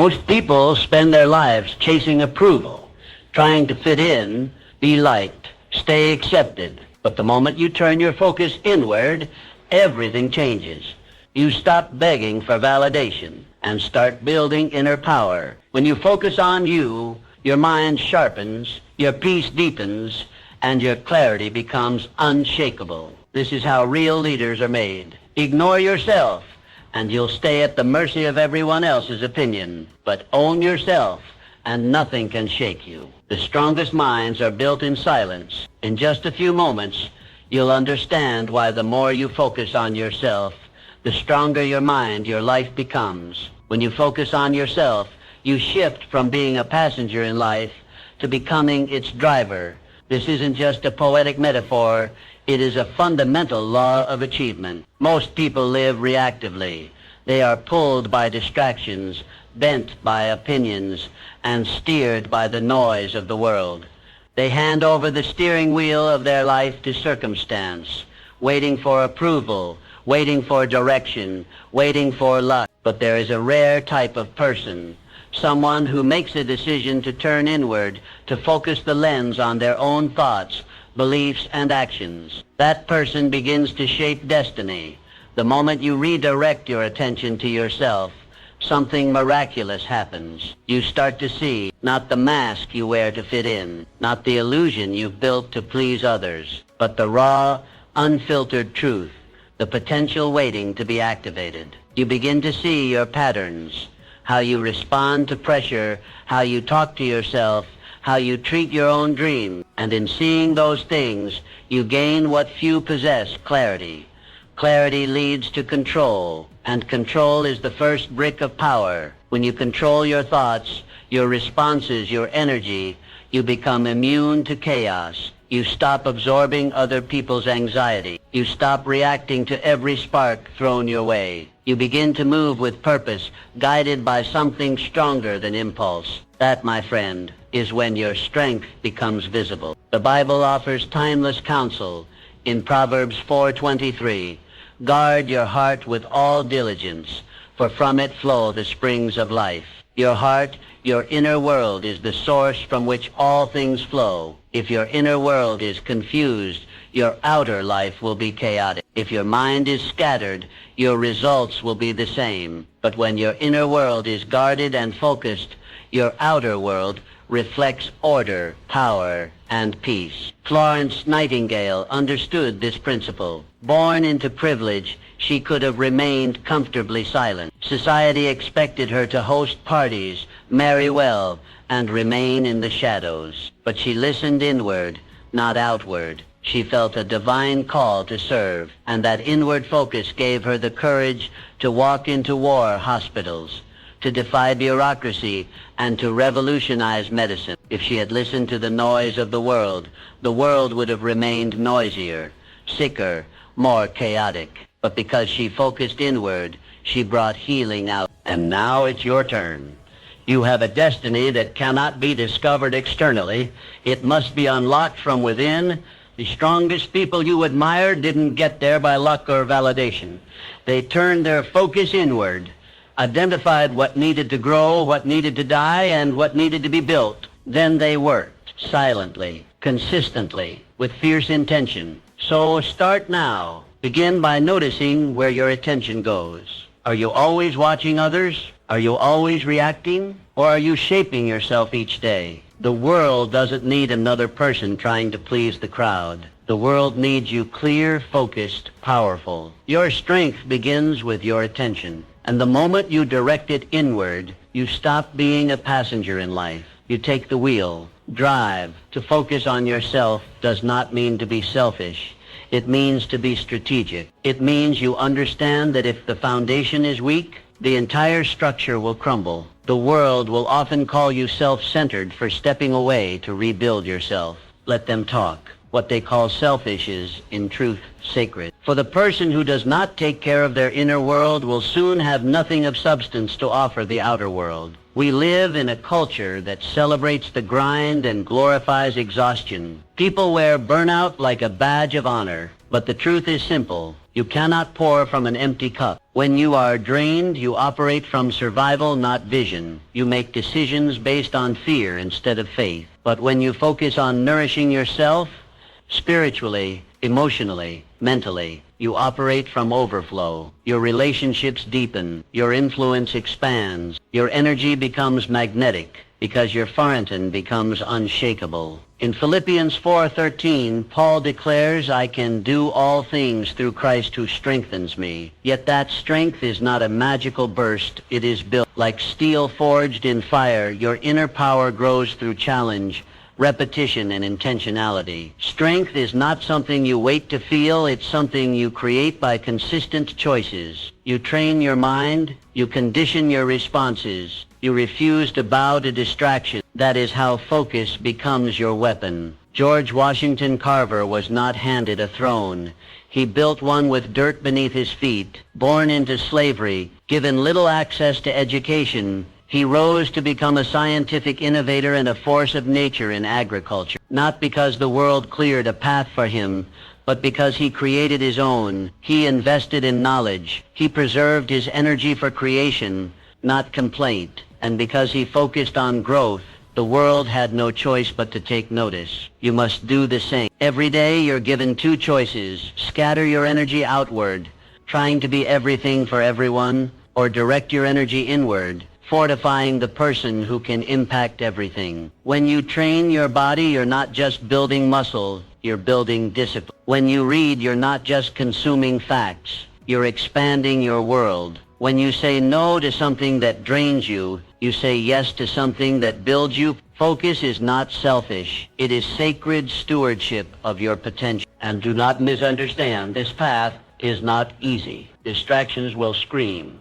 Most people spend their lives chasing approval, trying to fit in, be liked, stay accepted. But the moment you turn your focus inward, everything changes. You stop begging for validation and start building inner power. When you focus on you, your mind sharpens, your peace deepens, and your clarity becomes unshakable. This is how real leaders are made. Ignore yourself, and you'll stay at the mercy of everyone else's opinion. But own yourself, and nothing can shake you. The strongest minds are built in silence. In just a few moments, you'll understand why the more you focus on yourself, the stronger your mind, your life becomes. When you focus on yourself, you shift from being a passenger in life to becoming its driver. This isn't just a poetic metaphor. It is a fundamental law of achievement. Most people live reactively. They are pulled by distractions, bent by opinions, and steered by the noise of the world. They hand over the steering wheel of their life to circumstance, waiting for approval, waiting for direction, waiting for luck. But there is a rare type of person, someone who makes a decision to turn inward, to focus the lens on their own thoughts, beliefs, and actions. That person begins to shape destiny. The moment you redirect your attention to yourself, something miraculous happens. You start to see not the mask you wear to fit in, not the illusion you've built to please others, but the raw, unfiltered truth, the potential waiting to be activated. You begin to see your patterns, how you respond to pressure, how you talk to yourself, how you treat your own dream. And in seeing those things, you gain what few possess, clarity. Clarity leads to control, and control is the first brick of power. When you control your thoughts, your responses, your energy, you become immune to chaos. You stop absorbing other people's anxiety. You stop reacting to every spark thrown your way. You begin to move with purpose, guided by something stronger than impulse. That, my friend, is when your strength becomes visible. The Bible offers timeless counsel in Proverbs 4:23. Guard your heart with all diligence, for from it flow the springs of life. Your heart, your inner world, is the source from which all things flow. If your inner world is confused, your outer life will be chaotic. If your mind is scattered, your results will be the same. But when your inner world is guarded and focused, your outer world reflects order, power, and peace. Florence Nightingale understood this principle. Born into privilege, she could have remained comfortably silent. Society expected her to host parties, marry well, and remain in the shadows. But she listened inward, not outward. She felt a divine call to serve, and that inward focus gave her the courage to walk into war hospitals, to defy bureaucracy, and to revolutionize medicine. If she had listened to the noise of the world would have remained noisier, sicker, more chaotic. But because she focused inward, she brought healing out. And now it's your turn. You have a destiny that cannot be discovered externally. It must be unlocked from within. The strongest people you admire didn't get there by luck or validation. They turned their focus inward, identified what needed to grow, what needed to die, and what needed to be built. Then they worked, silently, consistently, with fierce intention. So start now. Begin by noticing where your attention goes. Are you always watching others? Are you always reacting? Or are you shaping yourself each day? The world doesn't need another person trying to please the crowd. The world needs you clear, focused, powerful. Your strength begins with your attention. And the moment you direct it inward, you stop being a passenger in life. You take the wheel. Drive. To focus on yourself does not mean to be selfish. It means to be strategic. It means you understand that if the foundation is weak, the entire structure will crumble. The world will often call you self-centered for stepping away to rebuild yourself. Let them talk. What they call selfish is, in truth, sacred. For the person who does not take care of their inner world will soon have nothing of substance to offer the outer world. We live in a culture that celebrates the grind and glorifies exhaustion. People wear burnout like a badge of honor. But the truth is simple. You cannot pour from an empty cup. When you are drained, you operate from survival, not vision. You make decisions based on fear instead of faith. But when you focus on nourishing yourself, spiritually, emotionally, mentally, you operate from overflow. Your relationships deepen. Your influence expands. Your energy becomes magnetic because your fountain becomes unshakable. In Philippians 4:13, Paul declares, I can do all things through Christ who strengthens me. Yet that strength is not a magical burst. It is built like steel forged in fire. Your inner power grows through challenge, repetition, and intentionality. Strength is not something you wait to feel. It's something you create by consistent choices. You train your mind. You condition your responses. You refuse to bow to distraction. That is how focus becomes your weapon. George Washington Carver was not handed a throne. He built one with dirt beneath his feet. Born into slavery, given little access to education, he rose to become a scientific innovator and a force of nature in agriculture. Not because the world cleared a path for him, but because he created his own. He invested in knowledge. He preserved his energy for creation, not complaint. And because he focused on growth, the world had no choice but to take notice. You must do the same. Every day you're given two choices. Scatter your energy outward, trying to be everything for everyone, or direct your energy inward, fortifying the person who can impact everything. When you train your body, you're not just building muscle, you're building discipline. When you read, you're not just consuming facts, you're expanding your world. When you say no to something that drains you, you say yes to something that builds you. Focus is not selfish. It is sacred stewardship of your potential. And do not misunderstand, this path is not easy. Distractions will scream.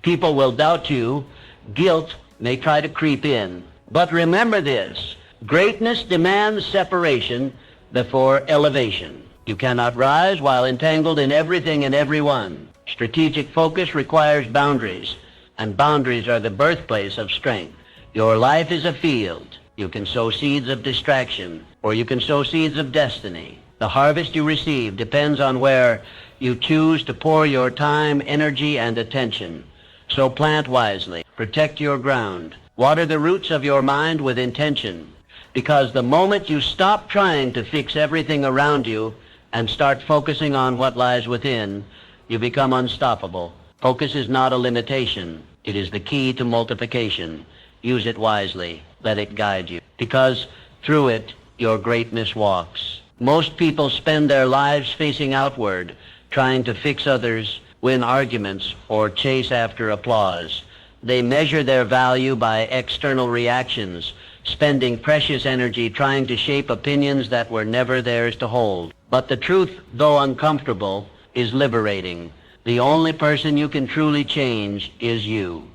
People will doubt you. Guilt may try to creep in. But remember this, greatness demands separation before elevation. You cannot rise while entangled in everything and everyone. Strategic focus requires boundaries, and boundaries are the birthplace of strength. Your life is a field. You can sow seeds of distraction, or you can sow seeds of destiny. The harvest you receive depends on where you choose to pour your time, energy, and attention. So plant wisely. Protect your ground. Water the roots of your mind with intention. Because the moment you stop trying to fix everything around you and start focusing on what lies within, you become unstoppable. Focus is not a limitation. It is the key to multiplication. Use it wisely. Let it guide you. Because through it, your greatness walks. Most people spend their lives facing outward, trying to fix others, win arguments, or chase after applause. They measure their value by external reactions, spending precious energy trying to shape opinions that were never theirs to hold. But the truth, though uncomfortable, is liberating. The only person you can truly change is you.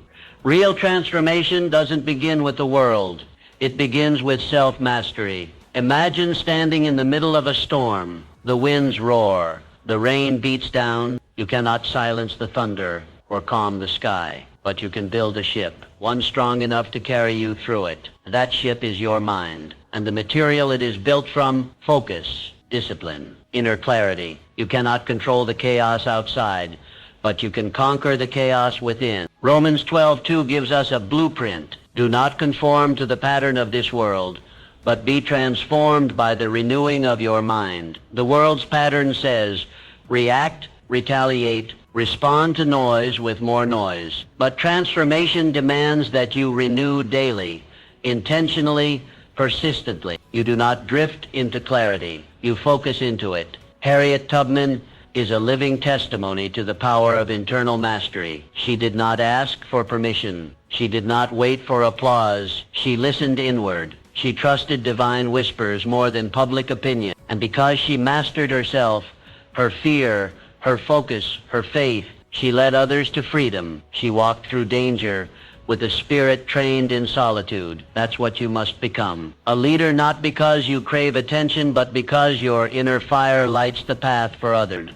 Real transformation doesn't begin with the world. It begins with self-mastery. Imagine standing in the middle of a storm. The winds roar. The rain beats down. You cannot silence the thunder or calm the sky, but you can build a ship, one strong enough to carry you through it. That ship is your mind, and the material it is built from: focus, discipline, inner clarity. You cannot control the chaos outside, but you can conquer the chaos within. Romans 12:2 gives us a blueprint. Do not conform to the pattern of this world, but be transformed by the renewing of your mind. The world's pattern says, react, retaliate, respond to noise with more noise. But transformation demands that you renew daily, intentionally, persistently. You do not drift into clarity. You focus into it. Harriet Tubman is a living testimony to the power of internal mastery. She did not ask for permission. She did not wait for applause. She listened inward. She trusted divine whispers more than public opinion. And because she mastered herself, her fear, her focus, her faith, she led others to freedom. She walked through danger with a spirit trained in solitude. That's what you must become. A leader not because you crave attention, but because your inner fire lights the path for others.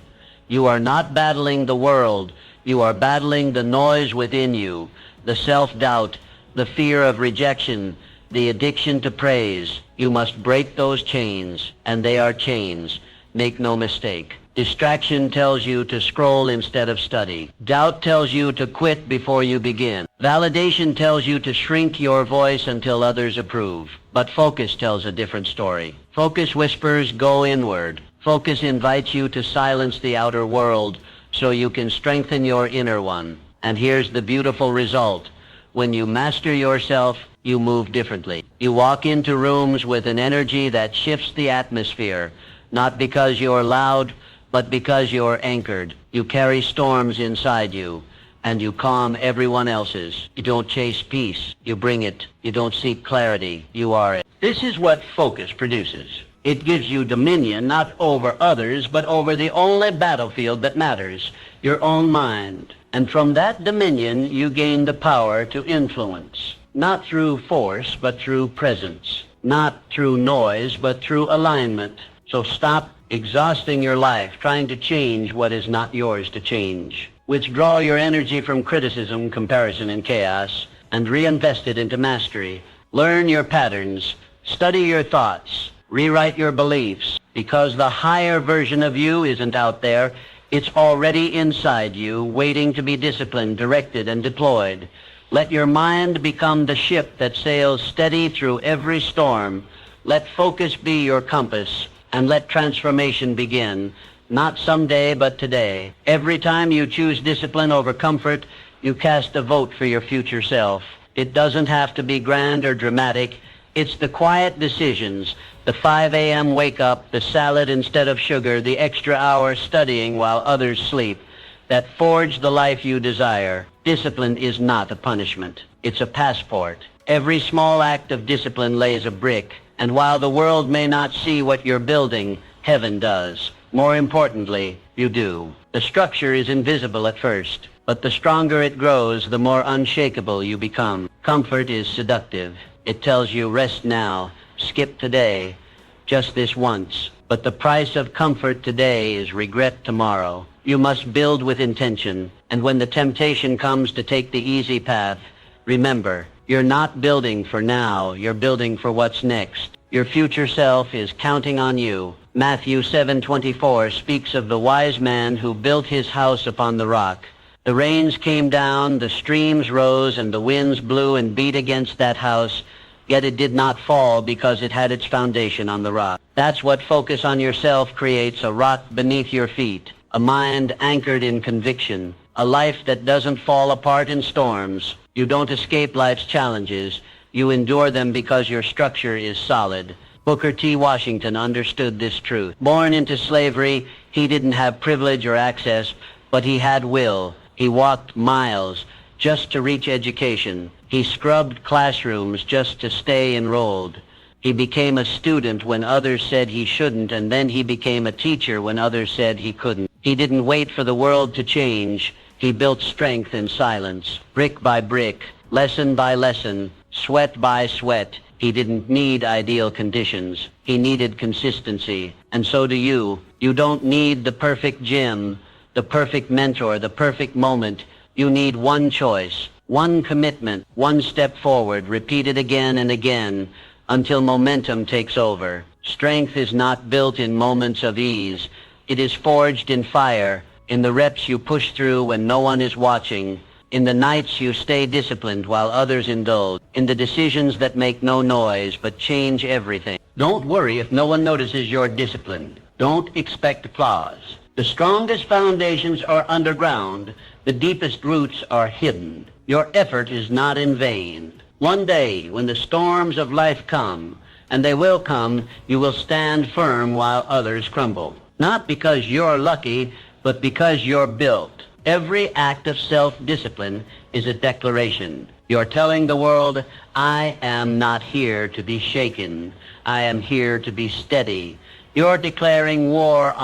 You are not battling the world. You are battling the noise within you, the self-doubt, the fear of rejection, the addiction to praise. You must break those chains, and they are chains. Make no mistake. Distraction tells you to scroll instead of study. Doubt tells you to quit before you begin. Validation tells you to shrink your voice until others approve. But focus tells a different story. Focus whispers, go inward. Focus invites you to silence the outer world so you can strengthen your inner one. And here's the beautiful result. When you master yourself, you move differently. You walk into rooms with an energy that shifts the atmosphere, not because you're loud, but because you're anchored. You carry storms inside you, and you calm everyone else's. You don't chase peace, you bring it. You don't seek clarity, you are it. This is what focus produces. It gives you dominion not over others, but over the only battlefield that matters, your own mind. And from that dominion, you gain the power to influence. Not through force, but through presence. Not through noise, but through alignment. So stop exhausting your life trying to change what is not yours to change. Withdraw your energy from criticism, comparison, and chaos, and reinvest it into mastery. Learn your patterns. Study your thoughts. Rewrite your beliefs. Because the higher version of you isn't out there. It's already inside you, waiting to be disciplined, directed, and deployed. Let your mind become the ship that sails steady through every storm. Let focus be your compass, and let transformation begin. Not someday, but today. Every time you choose discipline over comfort, you cast a vote for your future self. It doesn't have to be grand or dramatic. It's the quiet decisions, the 5 a.m. wake up, the salad instead of sugar, the extra hour studying while others sleep, that forge the life you desire. Discipline is not a punishment. It's a passport. Every small act of discipline lays a brick, and while the world may not see what you're building, heaven does. More importantly, you do. The structure is invisible at first, but the stronger it grows, the more unshakable you become. Comfort is seductive. It tells you rest now, skip today, just this once. But the price of comfort today is regret tomorrow. You must build with intention, and when the temptation comes to take the easy path, remember, you're not building for now, you're building for what's next. Your future self is counting on you. Matthew 7:24 speaks of the wise man who built his house upon the rock. The rains came down, the streams rose, and the winds blew and beat against that house, yet it did not fall because it had its foundation on the rock. That's what focus on yourself creates, a rock beneath your feet, a mind anchored in conviction, a life that doesn't fall apart in storms. You don't escape life's challenges. You endure them because your structure is solid. Booker T. Washington understood this truth. Born into slavery, he didn't have privilege or access, but he had will. He walked miles just to reach education. He scrubbed classrooms just to stay enrolled. He became a student when others said he shouldn't, and then he became a teacher when others said he couldn't. He didn't wait for the world to change. He built strength in silence, brick by brick, lesson by lesson, sweat by sweat. He didn't need ideal conditions. He needed consistency. And so do you. You don't need the perfect gym, the perfect mentor, the perfect moment. You need one choice, one commitment, one step forward, repeated again and again until momentum takes over. Strength is not built in moments of ease. It is forged in fire, in the reps you push through when no one is watching, in the nights you stay disciplined while others indulge, in the decisions that make no noise but change everything. Don't worry if no one notices you're disciplined. Don't expect applause. The strongest foundations are underground. The deepest roots are hidden. Your effort is not in vain. One day, when the storms of life come, and they will come, you will stand firm while others crumble. Not because you're lucky, but because you're built. Every act of self-discipline is a declaration. You're telling the world, I am not here to be shaken. I am here to be steady. You're declaring war on